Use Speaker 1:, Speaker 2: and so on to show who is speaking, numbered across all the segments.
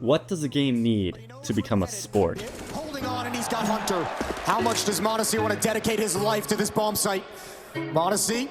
Speaker 1: What does a game need to become a sport?
Speaker 2: Holding on, and he's got Hunter. How much does Modesty want to dedicate his life to this bomb site? Modesty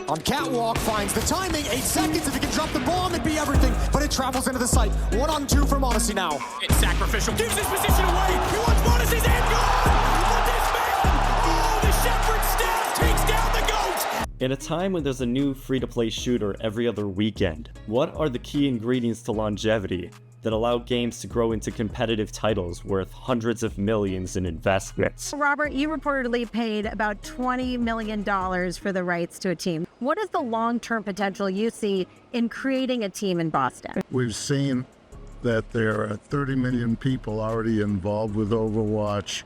Speaker 2: on catwalk finds the timing. 8 seconds. If he can drop the bomb, it'd be everything. But it travels into the site. 1-on-2 for Modesty now.
Speaker 3: It's sacrificial. Gives his position away. He wants Modesty's end gone. But this man, oh, the Shepherd staff takes down the GOAT.
Speaker 1: In a time when there's a new free-to-play shooter every other weekend, what are the key ingredients to longevity that allow games to grow into competitive titles worth hundreds of millions in investments?
Speaker 4: Robert, you reportedly paid about $20 million for the rights to a team. What is the long-term potential you see in creating a team in Boston?
Speaker 5: We've seen that there are 30 million people already involved with Overwatch.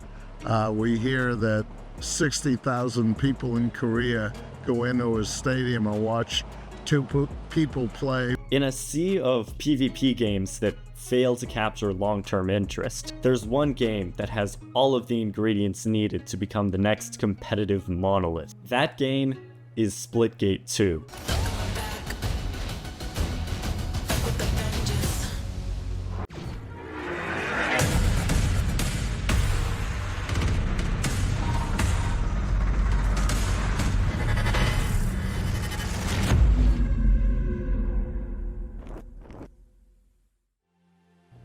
Speaker 5: We hear that 60,000 people in Korea go into a stadium and watch two people play.
Speaker 1: In a sea of PvP games that fail to capture long-term interest, there's one game that has all of the ingredients needed to become the next competitive monolith. That game is Splitgate 2.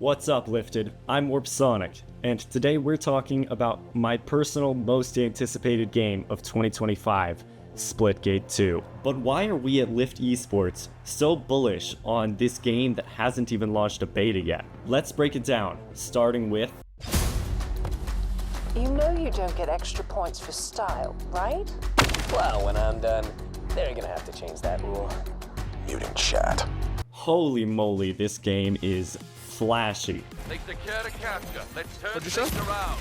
Speaker 1: What's up, Lifted? I'm Warp Sonic, and today we're talking about my personal most anticipated game of 2025, Splitgate 2. But why are we at LIFT Esports so bullish on this game that hasn't even launched a beta yet? Let's break it down, starting with...
Speaker 6: You know you don't get extra points for style, right?
Speaker 7: Well, when I'm done, they're gonna have to change that rule.
Speaker 2: Muting chat.
Speaker 1: Holy moly, this game is flashy.
Speaker 8: Take the care to capture. Let's turn things around.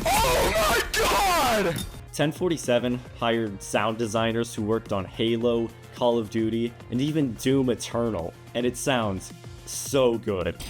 Speaker 3: Oh my God!
Speaker 1: 1047 hired sound designers who worked on Halo, Call of Duty, and even Doom Eternal, and it sounds so good.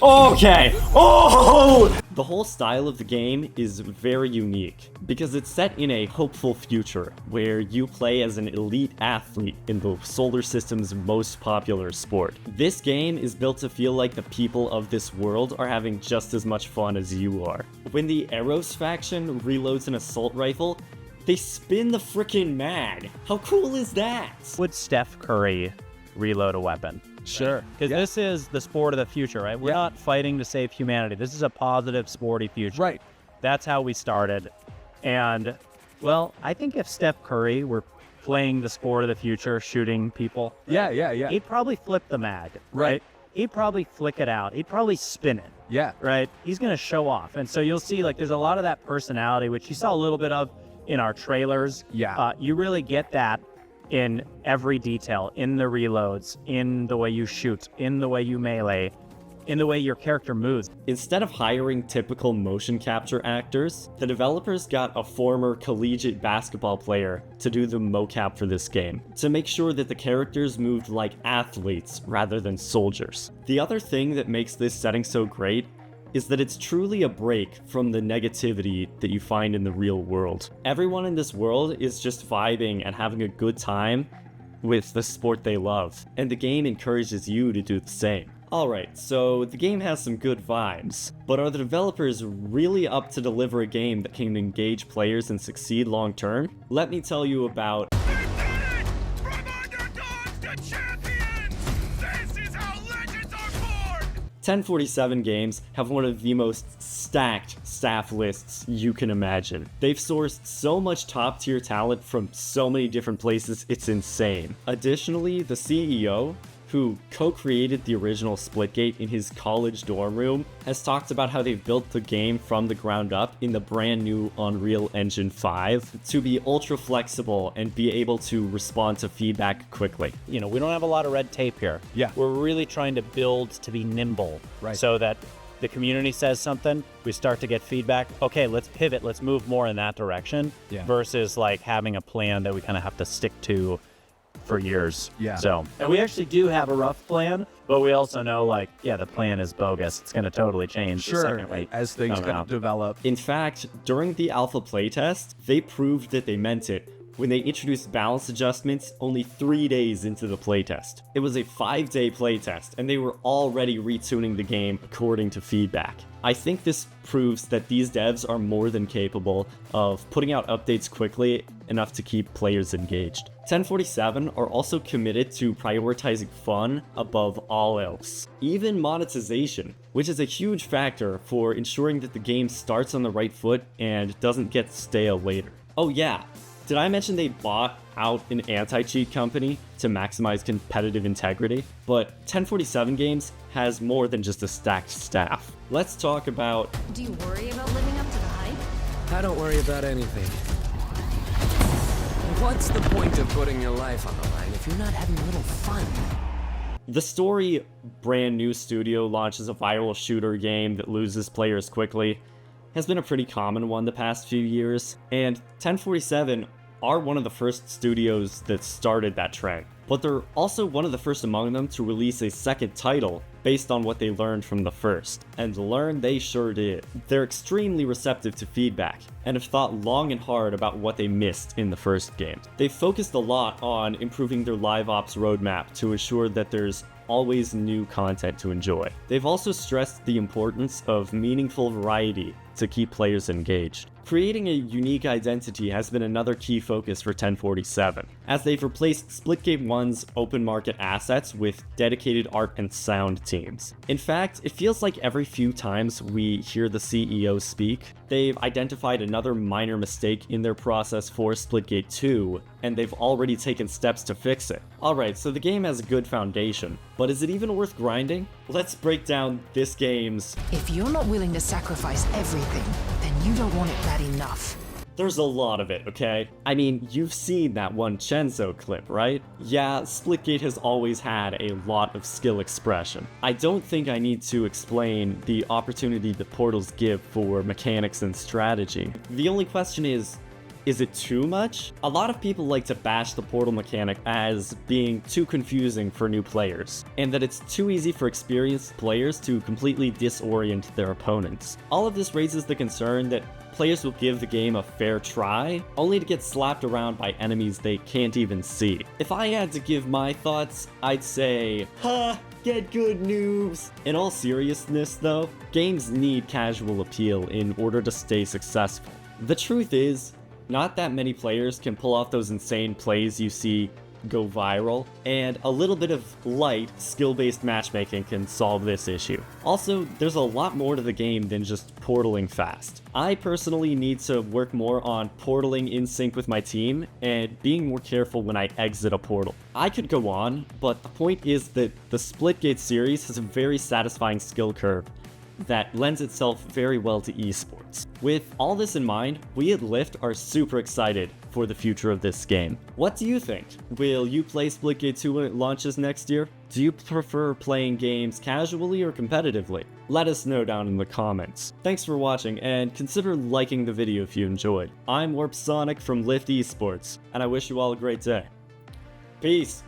Speaker 1: Okay! Oh! The whole style of the game is very unique because it's set in a hopeful future where you play as an elite athlete in the solar system's most popular sport. This game is built to feel like the people of this world are having just as much fun as you are. When the Eros faction reloads an assault rifle, they spin the frickin' mag. How cool is that?
Speaker 9: Would Steph Curry reload a weapon?
Speaker 3: Sure.
Speaker 9: Because this is the sport of the future, right? We're not fighting to save humanity. This is a positive, sporty future.
Speaker 3: Right.
Speaker 9: That's how we started. And, well, I think if Steph Curry were playing the sport of the future, shooting people, he'd probably flip the mag, right? He'd probably flick it out. He'd probably spin it.
Speaker 3: Yeah.
Speaker 9: Right? He's going to show off. And so you'll see, like, there's a lot of that personality, which you saw a little bit of in our trailers.
Speaker 3: Yeah.
Speaker 9: You really get that in every detail, in the reloads, in the way you shoot, in the way you melee, in the way your character moves.
Speaker 1: Instead of hiring typical motion capture actors, the developers got a former collegiate basketball player to do the mocap for this game, to make sure that the characters moved like athletes rather than soldiers. The other thing that makes this setting so great is that it's truly a break from the negativity that you find in the real world. Everyone in this world is just vibing and having a good time with the sport they love, and the game encourages you to do the same. Alright, so the game has some good vibes, but are the developers really up to deliver a game that can engage players and succeed long term? Let me tell you about 1047 Games have one of the most stacked staff lists you can imagine. They've sourced so much top-tier talent from so many different places, it's insane. Additionally, the CEO, who co-created the original Splitgate in his college dorm room, has talked about how they've built the game from the ground up in the brand new Unreal Engine 5 to be ultra flexible and be able to respond to feedback quickly.
Speaker 9: You know, we don't have a lot of red tape here.
Speaker 3: Yeah.
Speaker 9: We're really trying to build to be nimble, so that the community says something, we start to get feedback. Okay, let's pivot, let's move more in that direction, versus like having a plan that we kind of have to stick to for years.
Speaker 3: Yeah.
Speaker 9: So, and we actually do have a rough plan, but we also know, like, yeah, the plan is bogus. It's going to totally change the second we
Speaker 3: as things
Speaker 9: come out.
Speaker 3: develop.
Speaker 1: In fact, during the alpha playtest, they proved that they meant it when they introduced balance adjustments only 3 days into the playtest. It was a 5-day playtest, and they were already retuning the game according to feedback. I think this proves that these devs are more than capable of putting out updates quickly enough to keep players engaged. 1047 are also committed to prioritizing fun above all else, even monetization, which is a huge factor for ensuring that the game starts on the right foot and doesn't get stale later. Oh yeah, did I mention they bought out an anti-cheat company to maximize competitive integrity? But 1047 Games has more than just a stacked staff. Let's talk about...
Speaker 10: Do you worry about living up to the hype?
Speaker 7: I don't worry about anything. What's the point of putting your life on the line if you're not having a little fun?
Speaker 1: The story, brand new studio launches a viral shooter game that loses players quickly, has been a pretty common one the past few years, and 1047 are one of the first studios that started that trend. But they're also one of the first among them to release a second title based on what they learned from the first. And learn they sure did. They're extremely receptive to feedback, and have thought long and hard about what they missed in the first game. They've focused a lot on improving their live ops roadmap to ensure that there's always new content to enjoy. They've also stressed the importance of meaningful variety to keep players engaged. Creating a unique identity has been another key focus for 1047, as they've replaced Splitgate 1's open market assets with dedicated art and sound teams. In fact, it feels like every few times we hear the CEO speak, they've identified another minor mistake in their process for Splitgate 2, and they've already taken steps to fix it. Alright, so the game has a good foundation, but is it even worth grinding? Let's break down this game's...
Speaker 10: If you're not willing to sacrifice everything, then you don't want it bad enough.
Speaker 1: There's a lot of it, okay? I mean, you've seen that one Chenzo clip, right? Yeah, Splitgate has always had a lot of skill expression. I don't think I need to explain the opportunity that portals give for mechanics and strategy. The only question is it too much? A lot of people like to bash the portal mechanic as being too confusing for new players, and that it's too easy for experienced players to completely disorient their opponents. All of this raises the concern that players will give the game a fair try, only to get slapped around by enemies they can't even see. If I had to give my thoughts, I'd say, ha! Get good, noobs! In all seriousness though, games need casual appeal in order to stay successful. The truth is, not that many players can pull off those insane plays you see go viral, and a little bit of light, skill-based matchmaking can solve this issue. Also, there's a lot more to the game than just portaling fast. I personally need to work more on portaling in sync with my team, and being more careful when I exit a portal. I could go on, but the point is that the Splitgate series has a very satisfying skill curve that lends itself very well to esports. With all this in mind, we at LIFT are super excited for the future of this game. What do you think? Will you play Splitgate 2 when it launches next year? Do you prefer playing games casually or competitively? Let us know down in the comments. Thanks for watching, and consider liking the video if you enjoyed. I'm Warp Sonic from LIFT Esports, and I wish you all a great day. Peace!